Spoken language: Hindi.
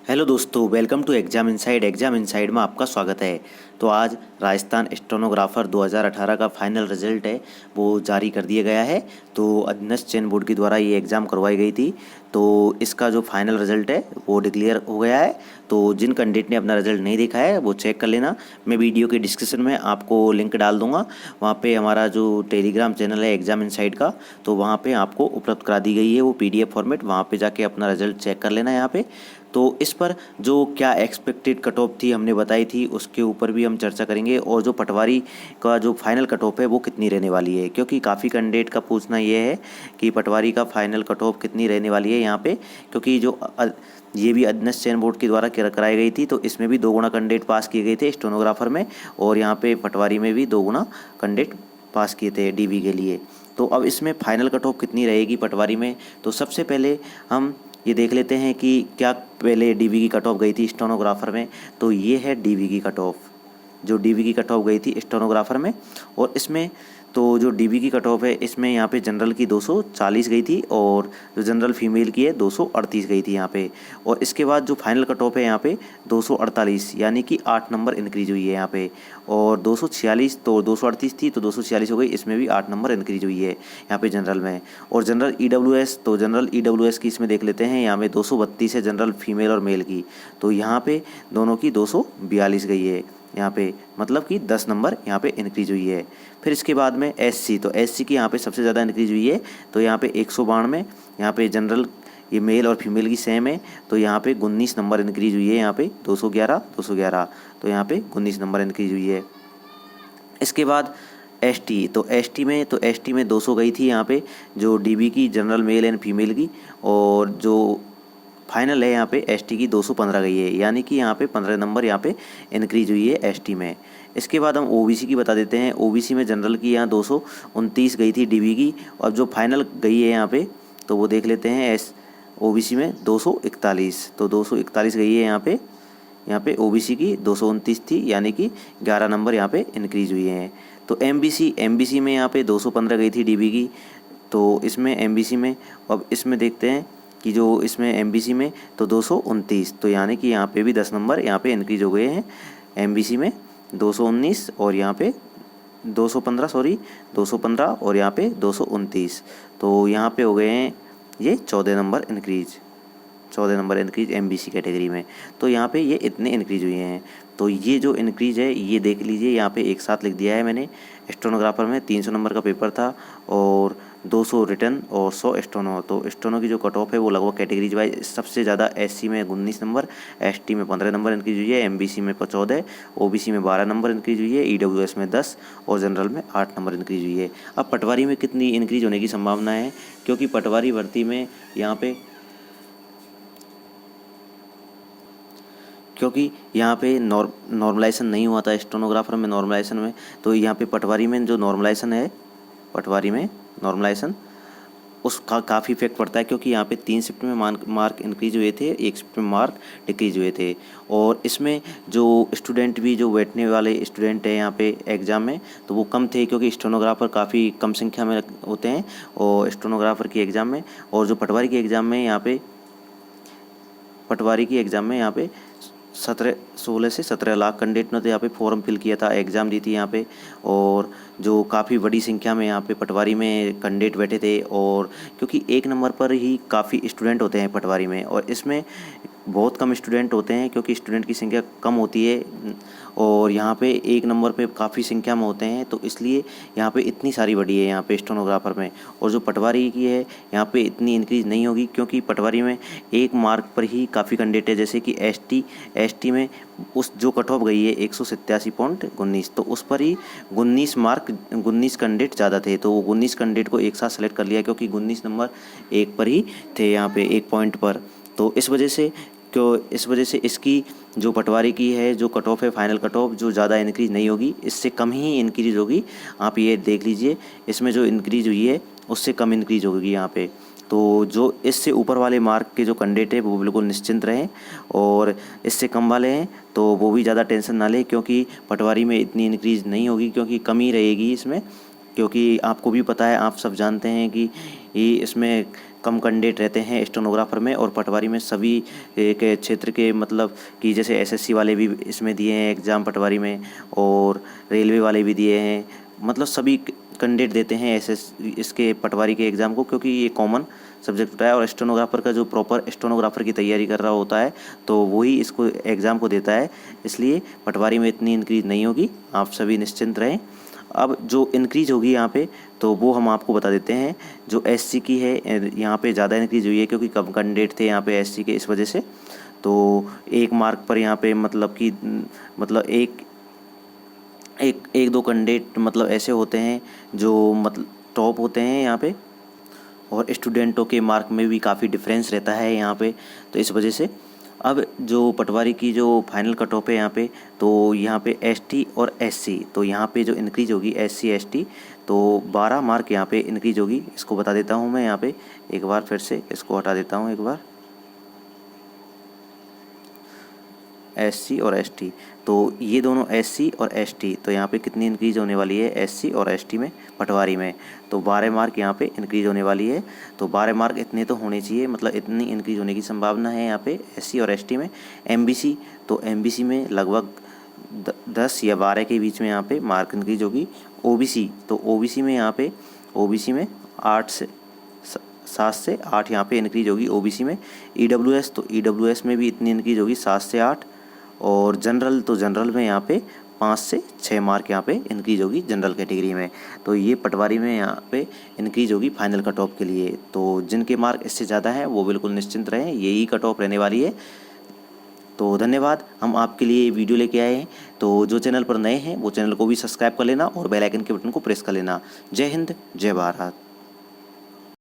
हेलो दोस्तों, welcome to exam inside. Exam inside में आपका स्वागत है। तो आज राजस्थान स्टेनोग्राफर 2018 का फाइनल रिजल्ट है वो जारी कर दिया गया है। तो अधीनस्थ चयन बोर्ड के द्वारा ये एग्ज़ाम करवाई गई थी। तो इसका जो फाइनल रिजल्ट है वो डिक्लेयर हो गया है। तो जिन कैंडिडेट ने अपना रिजल्ट नहीं देखा है वो चेक कर लेना। मैं वीडियो के डिस्क्रिप्शन में आपको लिंक डाल दूंगा। वहाँ पे हमारा जो टेलीग्राम चैनल है एग्जाम इनसाइड का, तो वहाँ पे आपको उपलब्ध करा दी गई है वो PDF फॉर्मेट। वहाँ पे जाके अपना रिजल्ट चेक कर लेना। यहाँ पे तो इस पर जो क्या एक्सपेक्टेड कट ऑफ थी हमने बताई थी, उसके ऊपर भी हम चर्चा करेंगे। और जो पटवारी का जो फाइनल कट ऑफ है वो कितनी रहने वाली है, क्योंकि काफ़ी कैंडिडेट का पूछना ये है कि पटवारी का फाइनल कट ऑफ कितनी रहने वाली है यहाँ पे। क्योंकि जो ये भी अधीनस्थ चयन बोर्ड के द्वारा कराई गई थी, तो इसमें भी 2 गुना कैंडिडेट पास किए गए थे स्टेनोग्राफर में, और यहाँ पे पटवारी में भी 2 गुना कैंडिडेट पास किए थे DV के लिए। तो अब इसमें फाइनल कट ऑफ कितनी रहेगी पटवारी में, तो सबसे पहले हम ये देख लेते हैं कि क्या पहले DV की कट ऑफ गई थी स्टेनोग्राफर में। तो ये है DV की कट ऑफ, जो DV की कट ऑफ गई थी स्टेनोग्राफर में। और इसमें तो जो DV की कट ऑफ है इसमें यहाँ पे जनरल की 240 गई थी, और जो जनरल फीमेल की है 238 गई थी यहाँ पे। और इसके बाद जो फाइनल कट ऑफ है यहाँ पे 248, यानी कि 8 नंबर इंक्रीज हुई है यहाँ पे। और 246 तो 238 थी तो 246 हो गई, इसमें भी 8 नंबर इंक्रीज हुई है यहाँ पे जनरल में। और जनरल EWS, तो जनरल EWS की इसमें देख लेते हैं। यहाँ पे 232 है जनरल फीमेल और मेल की, तो यहाँ पे दोनों की 242 गई है यहाँ पे, मतलब कि 10 नंबर यहाँ पे इंक्रीज हुई है। फिर इसके बाद में SC, तो SC की यहाँ पे सबसे ज़्यादा इंक्रीज हुई है। तो यहाँ पे 192, यहाँ पे जनरल ये मेल और फीमेल की सेम है, तो यहाँ पे 19 नंबर इंक्रीज हुई है। यहाँ पे 211, तो यहाँ पे 19 नंबर इंक्रीज हुई है। इसके बाद ST, तो ST में 200 गई थी यहाँ पे, जो DB की जनरल मेल एंड फीमेल की। और जो फाइनल है यहाँ पे ST की 215 गई है, यानी कि यहाँ पे 15 नंबर यहाँ पे इंक्रीज हुई है ST में। इसके बाद हम OBC की बता देते हैं। OBC में जनरल की यहाँ 229 गई थी DB की, और जो फाइनल गई है यहाँ पे तो वो देख लेते हैं। OBC में 241, तो 241 गई है यहाँ पे OBC की 229 थी, यानी कि 11 नंबर यहाँ पे इंक्रीज हुई हैं। तो MBC में यहाँ पे 215 गई थी DB की, तो इसमें MBC में अब इसमें देखते हैं कि जो इसमें MBC में तो 229, तो यानी कि यहाँ पे भी 10 नंबर यहाँ पे इंक्रीज हो गए हैं। MBC में 219 और यहाँ पे 215 और यहाँ पे 229, तो यहाँ पे हो गए हैं ये 14 नंबर इंक्रीज MBC कैटेगरी में। तो यहाँ पे ये इतने इंक्रीज हुए हैं। तो ये जो इंक्रीज है ये देख लीजिए, यहाँ पे एक साथ लिख दिया है मैंने। स्टेनोग्राफर में 300 नंबर का पेपर था, और 200 रिटर्न और 100 स्टेनो। तो स्टेनो की जो कट ऑफ है वो लगभग कैटेगरीज वाइज सबसे ज़्यादा SC में 19 नंबर, ST में 15 नंबर इंक्रीज हुई है, MBC में 14, OBC में 12 नंबर इंक्रीज हुई है, EWS में 10 और जनरल में 8 नंबर इंक्रीज हुई है। अब पटवारी में कितनी इंक्रीज होने की संभावना है, क्योंकि पटवारी भर्ती में यहाँ पे नॉर्मलाइजेशन नहीं हुआ था स्टेनोग्राफर में नॉर्मलाइजेशन में। तो यहाँ पे पटवारी में जो नॉर्मलाइजेशन है, उसका काफ़ी इफेक्ट पड़ता है, क्योंकि यहाँ पे 3 शिफ्ट में मार्क इंक्रीज हुए थे, 1 शिफ्ट में मार्क डिक्रीज हुए थे। और इसमें जो स्टूडेंट भी जो बैठने वाले स्टूडेंट हैं यहाँ पे एग्ज़ाम में, तो वो कम थे, क्योंकि स्टेनोग्राफर काफ़ी कम संख्या में होते हैं और स्टेनोग्राफर की एग्ज़ाम में। और जो पटवारी की एग्ज़ाम में यहाँ पे 16 से 17 लाख कैंडिडेट ने तो यहाँ पे फॉर्म फिल किया था, एग्ज़ाम दी थी यहाँ पे। और जो काफ़ी बड़ी संख्या में यहाँ पे पटवारी में कैंडिडेट बैठे थे, और क्योंकि 1 नंबर पर ही काफ़ी स्टूडेंट होते हैं पटवारी में, और इसमें बहुत कम स्टूडेंट होते हैं, क्योंकि स्टूडेंट की संख्या कम होती है। और यहाँ पे 1 नंबर पे काफ़ी संख्या में होते हैं, तो इसलिए यहाँ पे इतनी सारी बढ़ी है यहाँ पे स्टेनोग्राफर में। और जो पटवारी की है यहाँ पे इतनी इंक्रीज नहीं होगी, क्योंकि पटवारी में 1 मार्क पर ही काफ़ी कैंडिडेट है। जैसे कि ST में उस जो कट ऑफ गई है 187.19, तो उस पर ही 19 कैंडिडेट ज़्यादा थे, तो वो 19 कैंडिडेट को एक साथ सेलेक्ट कर लिया, क्योंकि 19 नंबर 1 पर ही थे यहाँ पे 1 पॉइंट पर। तो इस वजह से इसकी जो पटवारी की है जो कट ऑफ है, फाइनल कट ऑफ जो ज़्यादा इंक्रीज नहीं होगी, इससे कम ही इंक्रीज होगी। आप ये देख लीजिए, इसमें जो इंक्रीज हुई है उससे कम इंक्रीज होगी यहाँ पे। तो जो इससे ऊपर वाले मार्क के जो कैंडिडेट है वो बिल्कुल निश्चिंत रहें, और इससे कम वाले हैं तो वो भी ज़्यादा टेंशन ना लें, क्योंकि पटवारी में इतनी इंक्रीज नहीं होगी, क्योंकि कम ही रहेगी इसमें। क्योंकि आपको भी पता है, आप सब जानते हैं कि ये इसमें कम कैंडिडेट रहते हैं स्टेनोग्राफर में, और पटवारी में सभी एक क्षेत्र के मतलब कि जैसे एसएससी वाले भी इसमें दिए हैं एग्ज़ाम पटवारी में, और रेलवे वाले भी दिए हैं, मतलब सभी कैंडिडेट देते हैं इसके पटवारी के एग्ज़ाम को, क्योंकि ये कॉमन सब्जेक्ट होता है। और स्टेनोग्राफर का जो प्रॉपर स्टेनोग्राफर की तैयारी कर रहा होता है तो वही इसको एग्ज़ाम को देता है, इसलिए पटवारी में इतनी इंक्रीज नहीं होगी, आप सभी निश्चिंत रहें। अब जो इंक्रीज होगी यहाँ पे तो वो हम आपको बता देते हैं। जो एससी की है यहाँ पे ज़्यादा इंक्रीज हुई है, क्योंकि कम कैंडिडेट थे यहाँ पे एससी के, इस वजह से। तो 1 मार्क पर यहाँ पे मतलब कि मतलब एक दो कैंडिडेट मतलब ऐसे होते हैं जो मतलब टॉप होते हैं यहाँ पे, और स्टूडेंटों के मार्क में भी काफ़ी डिफरेंस रहता है यहाँ पे, तो इस वजह से। अब जो पटवारी की जो फाइनल कट ऑफ है यहाँ पे, तो यहाँ पे एसटी और एससी, तो यहाँ पे जो इंक्रीज होगी एससी एसटी, तो 12 मार्क यहाँ पे इंक्रीज होगी। इसको बता देता हूँ मैं यहाँ पे एक बार, फिर से इसको हटा देता हूँ एक बार, एससी और एसटी, तो ये दोनों एससी और एसटी, तो यहाँ पे कितनी इंक्रीज होने वाली है एससी और एसटी में पटवारी में, तो 12 मार्क यहाँ पे इंक्रीज होने वाली है। तो 12 मार्क इतने तो होने चाहिए, मतलब इतनी इंक्रीज होने की संभावना है यहाँ पे एससी और एसटी में। एमबीसी, तो एमबीसी में लगभग 10 या 12 के बीच में यहाँ पे मार्क इंक्रीज होगी। ओबीसी, तो ओबीसी में यहाँ पे ओबीसी में 7 से 8 यहाँ पे इंक्रीज होगी ओबीसी में। ईडब्ल्यूएस, तो ईडब्ल्यूएस में भी इतनी इंक्रीज होगी 7 से 8, और जनरल, तो जनरल में यहाँ पे 5 से 6 मार्क यहाँ पे इंक्रीज होगी जनरल कैटेगरी में। तो ये पटवारी में यहाँ पे इंक्रीज होगी फाइनल कट ऑफ के लिए। तो जिनके मार्क इससे ज़्यादा हैं वो बिल्कुल निश्चिंत रहें, यही कट ऑफ रहने वाली है। तो धन्यवाद, हम आपके लिए वीडियो लेके आए हैं। तो जो चैनल पर नए हैं वो चैनल को भी सब्सक्राइब कर लेना और बेल आइकन के बटन को प्रेस कर लेना। जय हिंद, जय भारत।